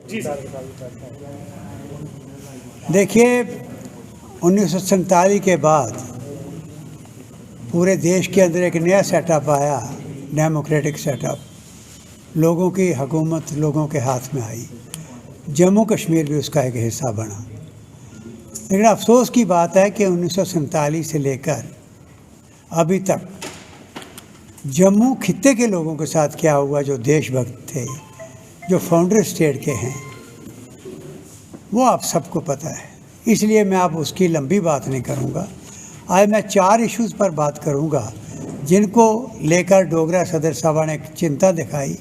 जी sir. देखिए, 1947 के बाद पूरे देश के अंदर एक नया सेटअप आया, डेमोक्रेटिक सेटअप। लोगों की हुकूमत लोगों के हाथ में आई। जम्मू कश्मीर भी उसका एक हिस्सा बना। लेकिन अफसोस की बात है कि 1947 से लेकर अभी तक जम्मू खित्ते के लोगों के साथ क्या हुआ, जो देशभक्त थे, जो फाउंडर स्टेट के हैं, वो आप सबको पता है। इसलिए मैं आप उसकी लंबी बात नहीं करूँगा। आज मैं 4 इश्यूज़ पर बात करूँगा जिनको लेकर डोगरा सदर सभा ने चिंता दिखाई,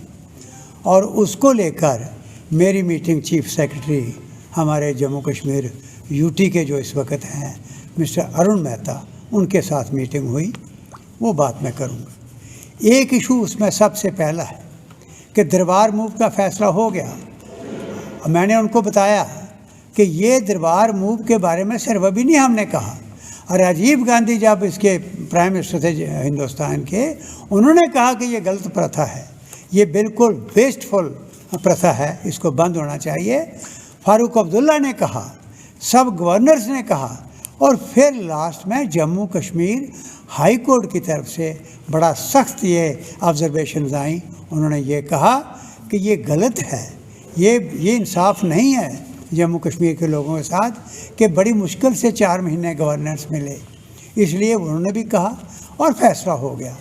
और उसको लेकर मेरी मीटिंग चीफ सेक्रेटरी हमारे जम्मू कश्मीर यूटी के जो इस वक्त हैं मिस्टर अरुण मेहता, उनके साथ मीटिंग हुई। वो बात मैं करूँगा। एक इशू उसमें सबसे पहला है कि दरबार मूव का फ़ैसला हो गया। मैंने उनको बताया कि ये दरबार मूव के बारे में सिर्फ अभी नहीं हमने कहा, और राजीव गांधी जब इसके प्राइम मिनिस्टर थे हिंदुस्तान के, उन्होंने कहा कि ये गलत प्रथा है, ये बिल्कुल वेस्टफुल प्रथा है, इसको बंद होना चाहिए। फारूक अब्दुल्ला ने कहा, सब गवर्नर्स ने कहा, और फिर लास्ट में जम्मू कश्मीर हाई कोर्ट की तरफ से बड़ा सख्त ये ऑब्जर्वेशंस आई। उन्होंने ये कहा कि ये गलत है, ये इंसाफ नहीं है जम्मू कश्मीर के लोगों के साथ कि बड़ी मुश्किल से 4 महीने गवर्नेंस मिले। इसलिए उन्होंने भी कहा और फैसला हो गया।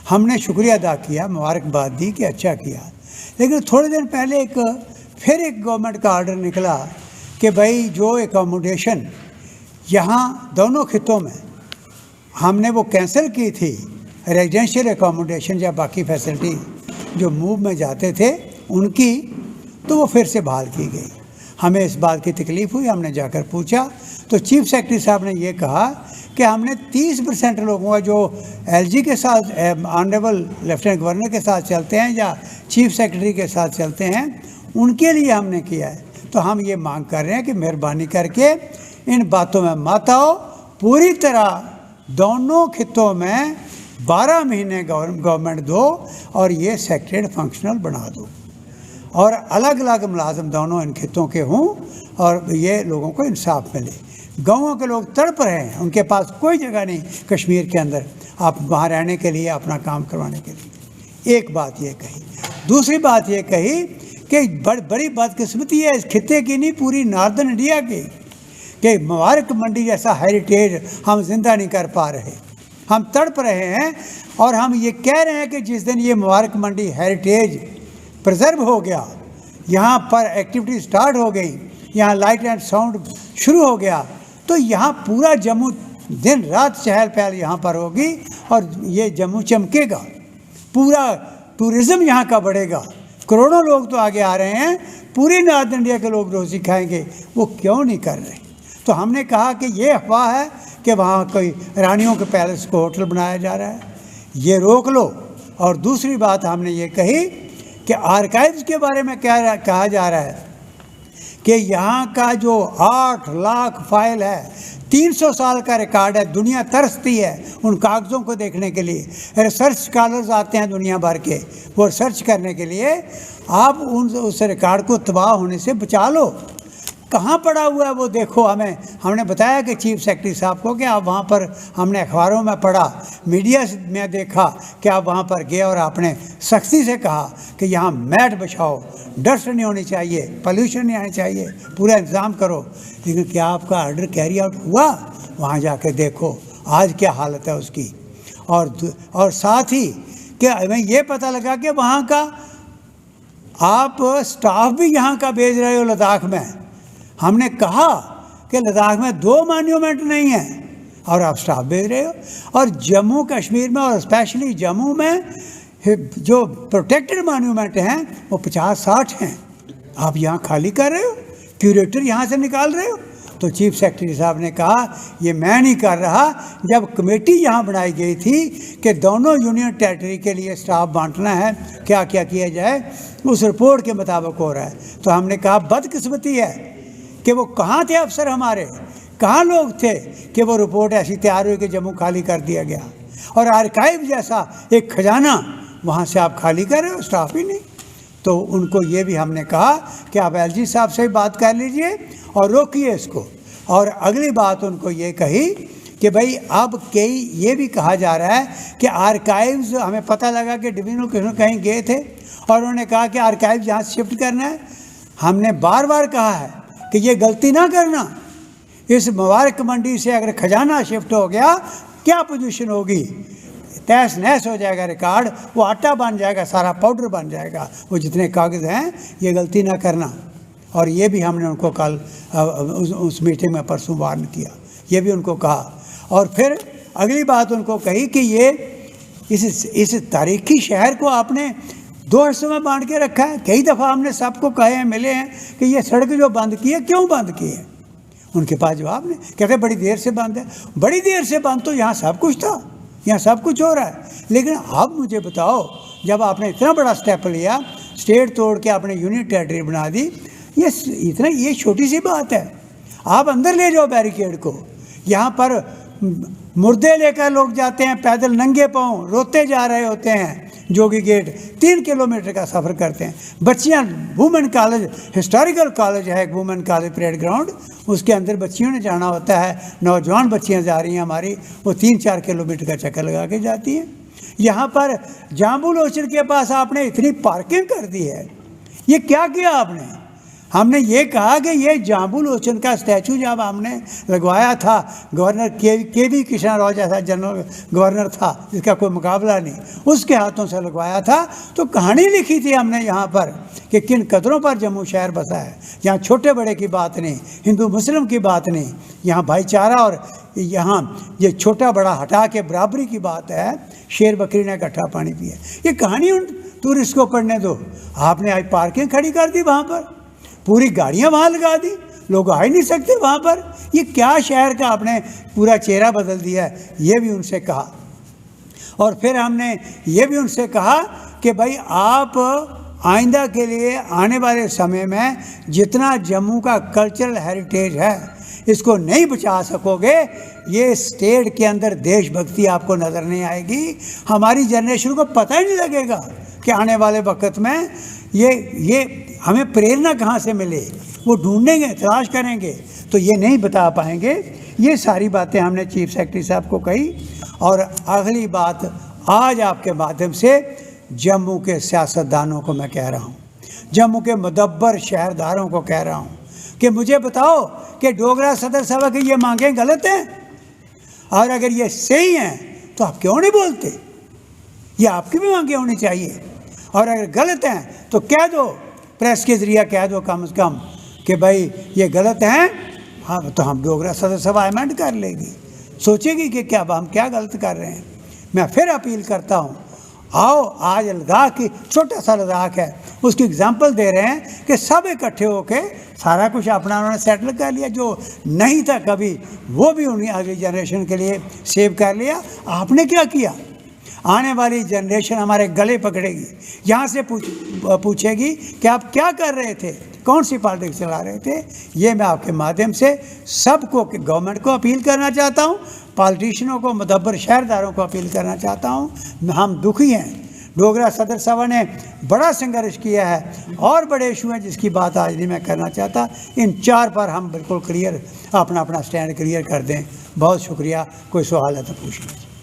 हमने शुक्रिया अदा किया, मुबारकबाद दी कि अच्छा किया। लेकिन थोड़े दिन पहले फिर एक गवर्नमेंट का ऑर्डर निकला कि भाई जो एकोमोडेशन यहाँ दोनों खितों में हमने वो कैंसिल की थी, रेजिडेंशियल एकोमोडेशन या बाकी फैसिलिटी जो मूव में जाते थे उनकी, तो वो फिर से बहाल की गई। हमें इस बात की तकलीफ़ हुई। हमने जाकर पूछा तो चीफ सेक्रेटरी साहब ने ये कहा कि हमने 30% लोगों का जो एलजी के साथ, ऑनरेबल लेफ्टिनेंट गवर्नर के साथ चलते हैं या चीफ सेक्रेटरी के साथ चलते हैं, उनके लिए हमने किया है। तो हम ये मांग कर रहे हैं कि मेहरबानी करके इन बातों में मत आओ। पूरी तरह दोनों खितों में 12 महीने गवर्नमेंट दो और ये सेक्रेटरीट फंक्शनल बना दो, और अलग अलग मुलाजम दोनों इन खितों के हों, और ये लोगों को इंसाफ मिले। गाँवों के लोग तड़प रहे हैं, उनके पास कोई जगह नहीं कश्मीर के अंदर आप वहाँ रहने के लिए, अपना काम करवाने के लिए। एक बात ये कही। दूसरी बात ये कही कि बड़ी बदकिस्मती है इस खिते की, नहीं पूरी नॉर्दर्न इंडिया की, कि मुबारक मंडी जैसा हेरिटेज हम जिंदा नहीं कर पा रहे। हम तड़प रहे हैं, और हम ये कह रहे हैं कि जिस दिन ये मुबारक मंडी हेरिटेज प्रिजर्व हो गया, यहाँ पर एक्टिविटी स्टार्ट हो गई, यहाँ लाइट एंड साउंड शुरू हो गया, तो यहाँ पूरा जम्मू दिन रात चहल पहल यहाँ पर होगी, और ये जम्मू चमकेगा। पूरा टूरिज़्म यहाँ का बढ़ेगा। करोड़ों लोग तो आगे आ रहे हैं, पूरी नॉर्थ इंडिया के लोग रोज़ी खाएंगे। वो क्यों नहीं कर रहे? तो हमने कहा कि ये अफवाह है कि वहाँ कोई रानियों के पैलेस को होटल बनाया जा रहा है, ये रोक लो। और दूसरी बात हमने ये कही कि आर्काइव्स के बारे में कहा जा रहा है कि यहाँ का जो 8 लाख फाइल है, 300 साल का रिकॉर्ड है। दुनिया तरसती है उन कागज़ों को देखने के लिए। रिसर्च स्कॉलर्स आते हैं दुनिया भर के, वो रिसर्च करने के लिए। आप उस रिकॉर्ड को तबाह होने से बचा लो। कहाँ पड़ा हुआ है वो देखो। हमने बताया कि चीफ सेक्रेटरी साहब को कि आप वहाँ पर, हमने अखबारों में पढ़ा, मीडिया में देखा कि आप वहाँ पर गए और आपने सख्ती से कहा कि यहाँ मैट बिछाओ, डस्ट नहीं होनी चाहिए, पोल्यूशन नहीं आनी चाहिए, पूरा इंतज़ाम करो। लेकिन क्या आपका ऑर्डर कैरी आउट हुआ? वहाँ जाके देखो आज क्या हालत है उसकी। और साथ ही कि हमें ये पता लगा कि वहाँ का आप स्टाफ भी यहाँ का भेज रहे हो लद्दाख में। हमने कहा कि लद्दाख में 2 मॉन्यूमेंट नहीं है और आप स्टाफ भेज रहे हो। और जम्मू कश्मीर में और स्पेशली जम्मू में जो प्रोटेक्टेड मॉन्यूमेंट हैं वो 50-60 हैं, आप यहाँ खाली कर रहे हो, क्यूरेटर यहाँ से निकाल रहे हो। तो चीफ सेक्रेटरी साहब ने कहा ये मैं नहीं कर रहा। जब कमेटी यहाँ बनाई गई थी कि दोनों यूनियन टेरिटरी के लिए स्टाफ बांटना है, क्या क्या किया जाए, उस रिपोर्ट के मुताबिक हो रहा है। तो हमने कहा बदकिस्मती है कि वो कहाँ थे अफसर हमारे, कहाँ लोग थे कि वो रिपोर्ट ऐसी तैयार हुई कि जम्मू खाली कर दिया गया। और आर्काइव जैसा एक खजाना वहाँ से आप खाली कर रहे हो, स्टाफ ही नहीं। तो उनको ये भी हमने कहा कि आप एलजी साहब से ही बात कर लीजिए और रोकिए इसको। और अगली बात उनको ये कही कि भाई अब कई ये भी कहा जा रहा है कि आर्काइव्स, हमें पता लगा कि डिवीजनल कमिश्नर कहीं गए थे और उन्होंने कहा कि आर्काइव्स यहाँ शिफ्ट करना है। हमने बार बार कहा है कि ये गलती ना करना। इस मुबारक मंडी से अगर खजाना शिफ्ट हो गया क्या पोजीशन होगी, तहस नहस हो जाएगा रिकॉर्ड, वो आटा बन जाएगा, सारा पाउडर बन जाएगा, वो जितने कागज़ हैं, ये गलती ना करना। और ये भी हमने उनको कल उस मीटिंग में परसों वार्न किया, ये भी उनको कहा। और फिर अगली बात उनको कही कि ये इस तारीखी शहर को आपने दो हिस्सों में बांट के रखा है। कई दफ़ा हमने सबको कहे हैं, मिले हैं कि ये सड़क जो बंद की है क्यों बंद की है। उनके पास जवाब नहीं, कहते बड़ी देर से बंद है। बड़ी देर से बंद तो यहाँ सब कुछ था, यहाँ सब कुछ हो रहा है। लेकिन अब मुझे बताओ, जब आपने इतना बड़ा स्टेप लिया, स्टेट तोड़ के आपने यूनियन टेरिटरी बना दी, ये छोटी सी बात है। आप अंदर ले जाओ बैरिकेड को। यहाँ पर मुर्दे लेकर लोग जाते हैं पैदल नंगे पाँव, रोते जा रहे होते हैं। जोगी गेट 3 किलोमीटर का सफ़र करते हैं। बच्चियाँ, वुमेन कॉलेज, हिस्टोरिकल कॉलेज है एक वुमेन कॉलेज परेड ग्राउंड, उसके अंदर बच्चियों ने जाना होता है। नौजवान बच्चियाँ जा रही हैं हमारी, वो 3-4 किलोमीटर का चक्कर लगा के जाती हैं। यहाँ पर जाम्बू लोचन के पास आपने इतनी पार्किंग कर दी है, ये क्या किया आपने। हमने ये कहा कि ये जाम्बू लोचन का स्टैचू जब हमने लगवाया था, गवर्नर के वी कृष्णा राव जैसा जनरल गवर्नर था जिसका कोई मुकाबला नहीं, उसके हाथों से लगवाया था, तो कहानी लिखी थी हमने यहाँ पर कि किन कदरों पर जम्मू शहर बसा है। यहाँ छोटे बड़े की बात नहीं, हिंदू मुस्लिम की बात नहीं, यहाँ भाईचारा और यहाँ ये छोटा बड़ा हटा के बराबरी की बात है। शेर बकरी ने इकट्ठा पानी पिया, ये कहानी उन टूरिस्ट को पढ़ने दो। आपने आज पार्किंग खड़ी कर दी वहाँ पर, पूरी गाड़ियाँ वहाँ लगा दी, लोग आ ही नहीं सकते वहाँ पर। ये क्या शहर का आपने पूरा चेहरा बदल दिया है, ये भी उनसे कहा। और फिर हमने ये भी उनसे कहा कि भाई आप आइंदा के लिए आने वाले समय में जितना जम्मू का कल्चरल हेरिटेज है इसको नहीं बचा सकोगे, ये स्टेट के अंदर देशभक्ति आपको नज़र नहीं आएगी। हमारी जनरेशन को पता ही नहीं लगेगा कि आने वाले वक्त में ये हमें प्रेरणा कहाँ से मिले, वो ढूंढेंगे, तलाश करेंगे, तो ये नहीं बता पाएंगे। ये सारी बातें हमने चीफ सेक्रेटरी साहब को कही। और अगली बात आज आपके माध्यम से जम्मू के सियासतदानों को मैं कह रहा हूँ, जम्मू के मुदब्बर शहरदारों को कह रहा हूँ कि मुझे बताओ कि डोगरा सदर सभा की ये मांगें गलत हैं, और अगर ये सही हैं तो आप क्यों नहीं बोलते। ये आपकी भी मांगें होनी चाहिए, और अगर गलत हैं तो कह दो, प्रेस के ज़रिए कह दो कम से कम कि भाई ये गलत हैं। हाँ, तो हम डोगरा सदर सभा अमेंड कर लेगी, सोचेगी कि क्या हम क्या गलत कर रहे हैं। मैं फिर अपील करता हूँ, आओ, आज लद्दाख की छोटा सा लद्दाख है, उसकी एग्जांपल दे रहे हैं कि सब इकट्ठे होके सारा कुछ अपना उन्होंने सेटल कर लिया, जो नहीं था कभी वो भी उन्हें अगली जनरेशन के लिए सेव कर लिया। आपने क्या किया। आने वाली जनरेशन हमारे गले पकड़ेगी, यहाँ से पूछेगी कि आप क्या कर रहे थे, कौन सी पॉलिटिक्स चला रहे थे। ये मैं आपके माध्यम से सबको, गवर्नमेंट को अपील करना चाहता हूँ, पॉलिटिशियनों को, मुदब्बर शहरदारों को अपील करना चाहता हूँ। हम दुखी हैं, डोगरा सदर सभा ने बड़ा संघर्ष किया है और बड़े इशू हैं जिसकी बात आज नहीं मैं करना चाहता। इन 4 पर हम बिल्कुल क्लियर अपना स्टैंड क्लियर कर दें। बहुत शुक्रिया। कोई सवाल है तो पूछ लीजिए।